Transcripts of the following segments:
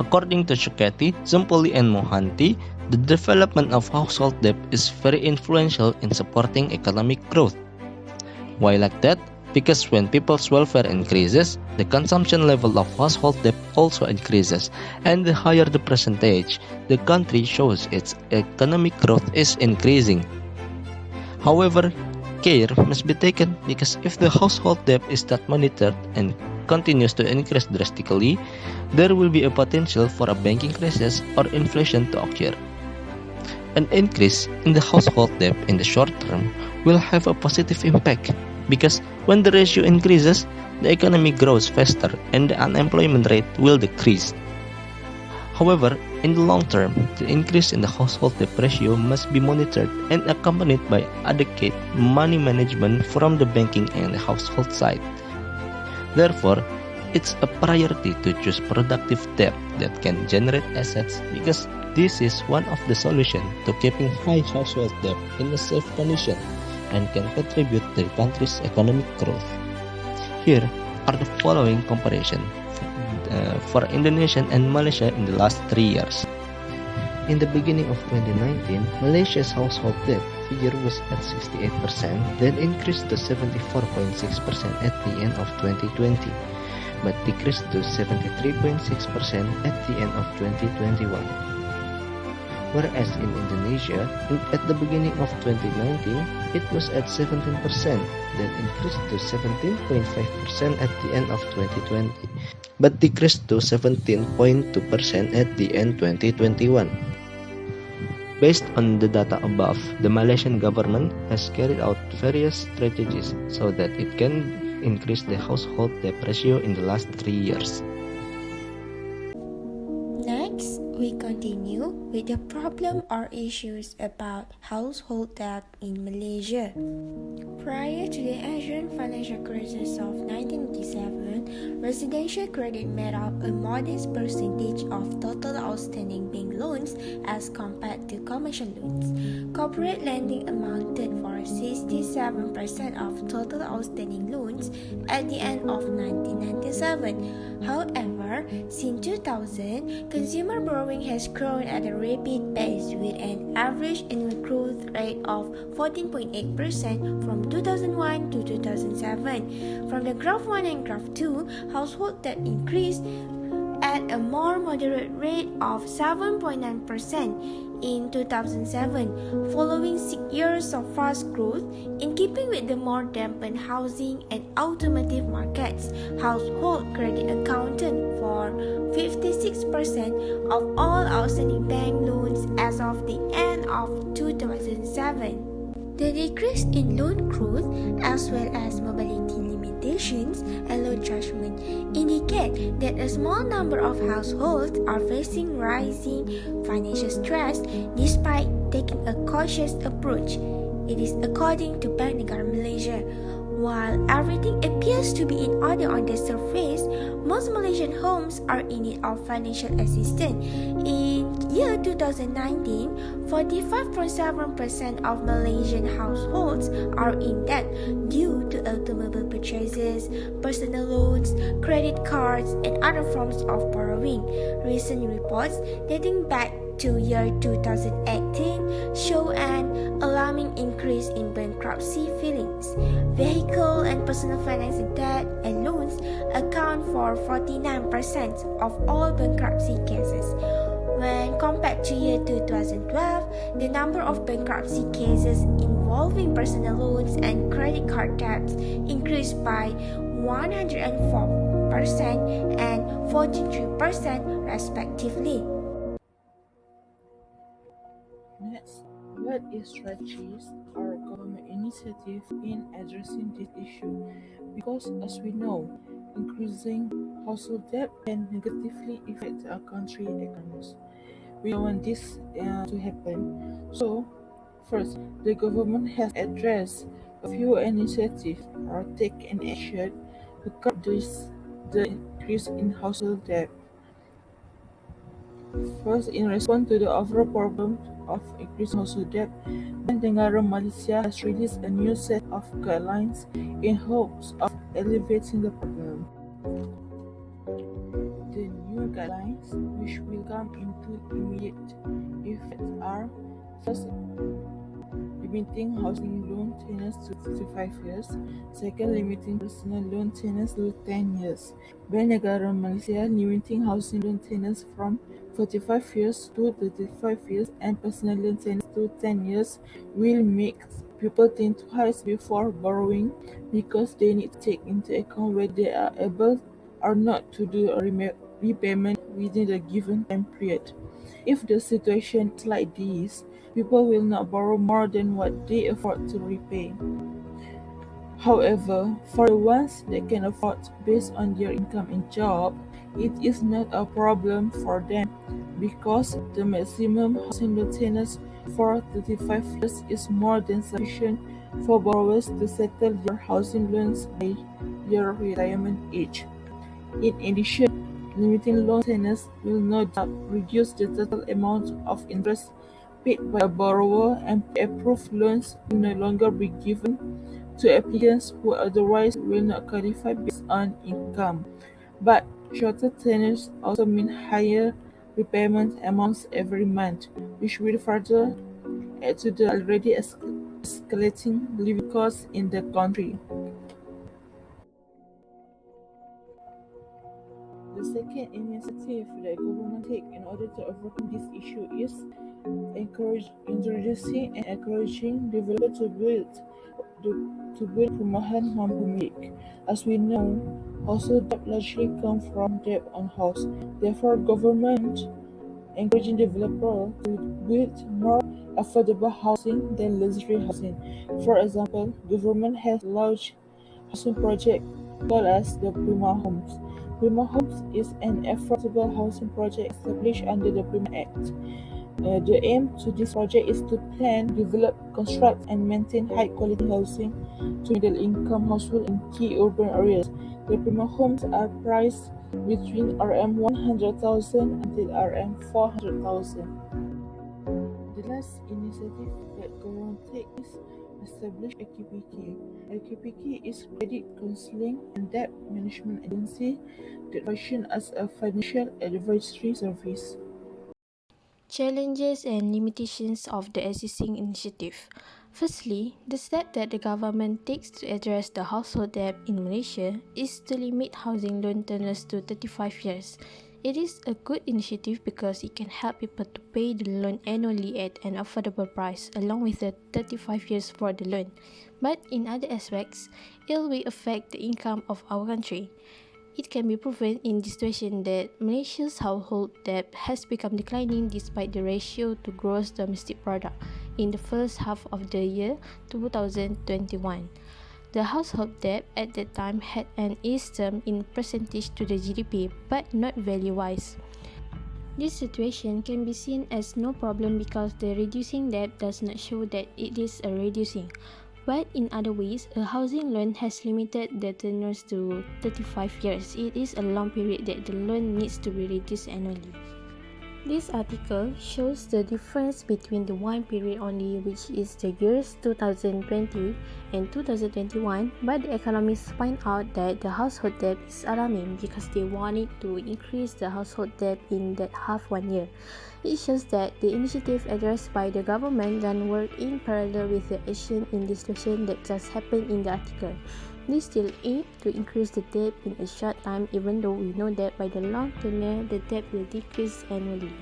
According to Shuketi, Zumpoli and Mohanty, the development of household debt is very influential in supporting economic growth. Why like that? Because when people's welfare increases, the consumption level of household debt also increases, and the higher the percentage, the country shows its economic growth is increasing. However, care must be taken because if the household debt is not monitored and continues to increase drastically, there will be a potential for a banking crisis or inflation to occur. An increase in the household debt in the short term will have a positive impact because when the ratio increases, the economy grows faster and the unemployment rate will decrease. However, in the long term, the increase in the household debt ratio must be monitored and accompanied by adequate money management from the banking and the household side. Therefore, it's a priority to choose productive debt that can generate assets because this is one of the solutions to keeping high household debt in a safe condition and can contribute to the country's economic growth. Here are the following comparison for Indonesia and Malaysia in the last 3 years. In the beginning of 2019, Malaysia's household debt figure was at 68%, then increased to 74.6% at the end of 2020, but decreased to 73.6% at the end of 2021. Whereas in Indonesia, at the beginning of 2019, it was at 17%, then increased to 17.5% at the end of 2020, but decreased to 17.2% at the end 2021. Based on the data above, the Malaysian government has carried out various strategies so that it can increase the household debt ratio in the last 3 years. Next, we continue with the problem or issues about household debt in Malaysia. Prior to the Asian financial crisis of 1987, residential credit made up a modest percentage of total outstanding bank loans as compared to commercial loans. Corporate lending amounted for 67% of total outstanding loans at the end of 1997. However, since 2000, consumer borrowing has grown at a rapid pace with an average annual growth rate of 14.8% from 2001 to 2007. From the Graph 1 and Graph 2, household debt increased at a more moderate rate of 7.9% in 2007, following 6 years of fast growth. In keeping with the more dampened housing and automotive markets, household credit accounted for 56% of all outstanding bank loans as of the end of 2007. The decrease in loan growth as well as mobility limitations and loan judgment indicate that a small number of households are facing rising financial stress despite taking a cautious approach. It is according to Bank Negara Malaysia. While everything appears to be in order on the surface, most Malaysian homes are in need of financial assistance. In year 2019, 45.7% of Malaysian households are in debt due to automobile purchases, personal loans, credit cards, and other forms of borrowing. Recent reports dating back to year 2018 show an alarming increase in bankruptcy filings. Vehicle and personal finance debt and loans account for 49% of all bankruptcy cases. When compared to year 2012, the number of bankruptcy cases involving personal loans and credit card debts increased by 104% and 43% respectively. Next, what is strategies or government initiative in addressing this issue? Because as we know, increasing household debt can negatively affect our country economies. We don't want this to happen. So, first, the government has addressed a few initiatives or taken action to curb the increase in household debt. First, in response to the overall problem of increasing household debt, Bank Negara Malaysia has released a new set of guidelines in hopes of alleviating the problem. The new government guidelines which will come into immediate effect are: first, limiting housing loan tenures to 35 years. Second, limiting personal loan tenures to 10 years. Bank Negara Malaysia limiting housing loan tenures from 45 years to 35 years and personal loan tenures to 10 years will make people think twice before borrowing, because they need to take into account whether they are able or not to do a repayment within the given time period. If the situation is like this, people will not borrow more than what they afford to repay. However, for the ones that can afford based on their income and job, it is not a problem for them, because the maximum housing loan tenures for 35 years is more than sufficient for borrowers to settle their housing loans by their retirement age. In addition, limiting loan tenures will no doubt reduce the total amount of interest paid by a borrower, and pre-approved loans will no longer be given to applicants who otherwise will not qualify based on income. But shorter tenures also mean higher repayment amounts every month, which will further add to the already escalating living costs in the country. The second initiative that government take in order to overcome this issue is introducing and encouraging developers to build perumahan mampu milik. As we know, household debt largely come from debt on house. Therefore, government encouraging developers to build more affordable housing than luxury housing. For example, government has launched housing project called as the Prima Homes. Prima Homes is an affordable housing project established under the Prima Act. The aim to this project is to plan, develop, construct, and maintain high-quality housing to middle-income households in key urban areas. The Prima Homes are priced between Rm100,000 until Rm400,000. The last initiative that government takes is establish a KPK. A KPK is Credit Counseling and Debt Management Agency that functions as a financial advisory service. Challenges and limitations of the existing initiative. Firstly, the step that the government takes to address the household debt in Malaysia is to limit housing loan tenures to 35 years. It is a good initiative because it can help people to pay the loan annually at an affordable price along with the 35 years for the loan. But in other aspects, it will affect the income of our country. It can be proven in this situation that Malaysia's household debt has become declining despite the ratio to gross domestic product in the first half of the year 2021. The household debt at that time had an ease term in percentage to the GDP, but not value-wise. This situation can be seen as no problem because the reducing debt does not show that it is a reducing. But in other ways, a housing loan has limited the tenures to 35 years. It is a long period that the loan needs to be reduced annually. This article shows the difference between the one period only, which is the years 2020 and 2021, but the economists point out that the household debt is alarming because they wanted to increase the household debt in that half 1 year. It shows that the initiative addressed by the government can work in parallel with the action in the situation that just happened in the article. They still aim to increase the debt in a short time, even though we know that by the long tenure, the debt will decrease annually.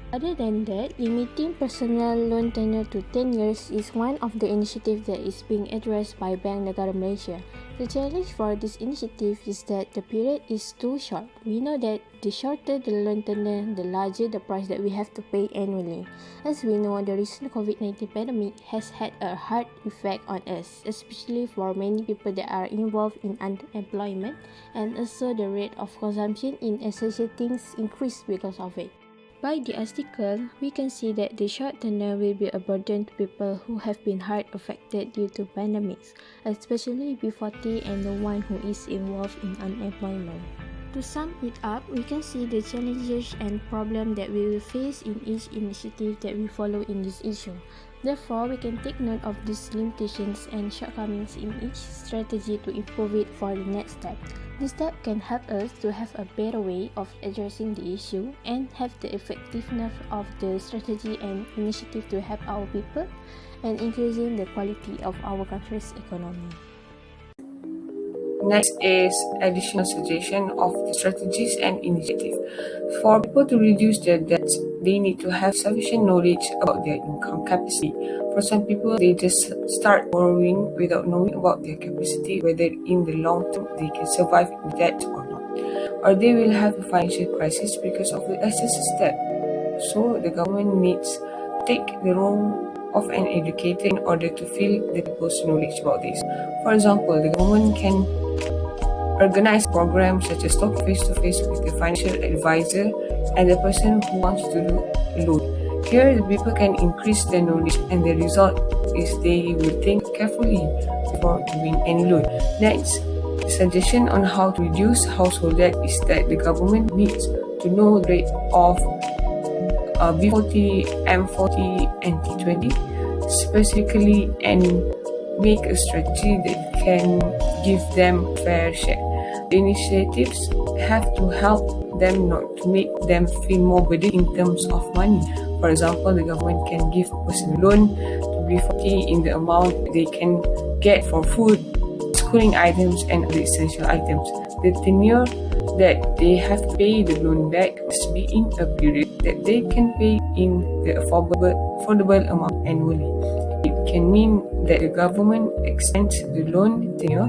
Other than that, limiting personal loan tenure to 10 years is one of the initiatives that is being addressed by Bank Negara Malaysia. The challenge for this initiative is that the period is too short. We know that the shorter the loan tenure, the larger the price that we have to pay annually. As we know, the recent COVID-19 pandemic has had a hard effect on us, especially for many people that are involved in unemployment, and also the rate of consumption in essential things increased because of it. By the article, we can see that the short tenure will be a burden to people who have been hard affected due to pandemics, especially B40 and the one who is involved in unemployment. To sum it up, we can see the challenges and problems that we will face in each initiative that we follow in this issue. Therefore, we can take note of these limitations and shortcomings in each strategy to improve it for the next step. This step can help us to have a better way of addressing the issue and have the effectiveness of the strategy and initiative to help our people and increasing the quality of our country's economy. Next is additional suggestion of the strategies and initiative. For people to reduce their debts, they need to have sufficient knowledge about their income capacity. For some people, they just start borrowing without knowing about their capacity, whether in the long term they can survive in debt or not. Or they will have a financial crisis because of the excessive debt. So the government needs to take the role of an educator in order to fill the people's knowledge about this. For example, the government can organize programs such as talk face-to-face with the financial advisor and the person who wants to do a loan. Here, the people can increase their knowledge, and the result is they will think carefully before doing any loan. Next, the suggestion on how to reduce household debt is that the government needs to know the rate of B40, M40, and T20 specifically and make a strategy that can give them a fair share. The initiatives have to help them not to make them feel more burdened in terms of money. For example, the government can give a personal loan to B40 in the amount they can get for food, schooling items, and other essential items. The tenure that they have to pay the loan back must be in a period that they can pay in the affordable amount annually. It can mean that the government extends the loan tenure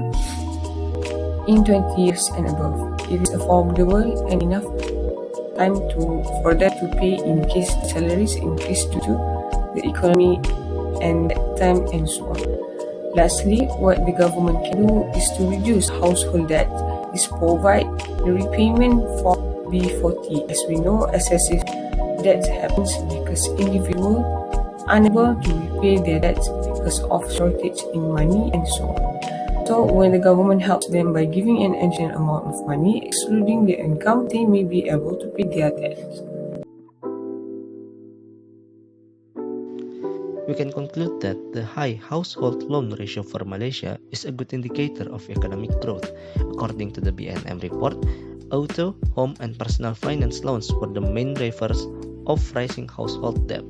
in 20 years and above. It is affordable and enough time for them to pay in case salaries increase due to the economy and time and so on. Lastly, what the government can do is to reduce household debt, is provide the repayment for B40. As we know, excessive debt happens because individuals are unable to repay their debts because of shortage in money and so on. So when the government helps them by giving an additional amount of money, excluding their income, they may be able to pay their debts. We can conclude that the high household loan ratio for Malaysia is a good indicator of economic growth. According to the BNM report, auto, home, and personal finance loans were the main drivers of rising household debt.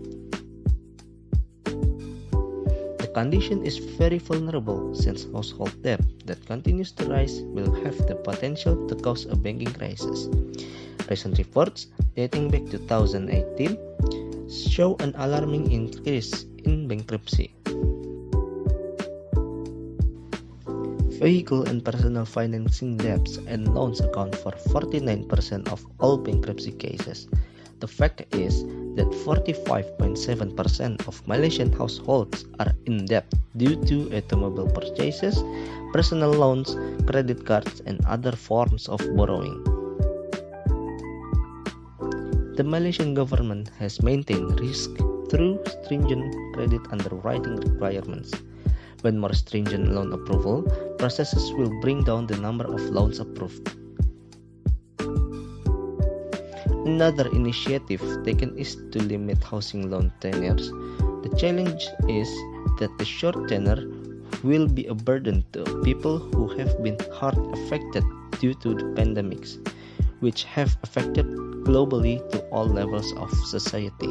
The condition is very vulnerable since household debt that continues to rise will have the potential to cause a banking crisis. Recent reports dating back to 2018 show an alarming increase in bankruptcy. Vehicle and personal financing debts and loans account for 49% of all bankruptcy cases. The fact is that 45.7% of Malaysian households are in debt due to automobile purchases, personal loans, credit cards, and other forms of borrowing. The Malaysian government has maintained risk through stringent credit underwriting requirements. When more stringent loan approval processes will bring down the number of loans approved. Another initiative taken is to limit housing loan tenures. The challenge is that the short tenure will be a burden to people who have been hard affected due to the pandemics, which have affected globally to all levels of society.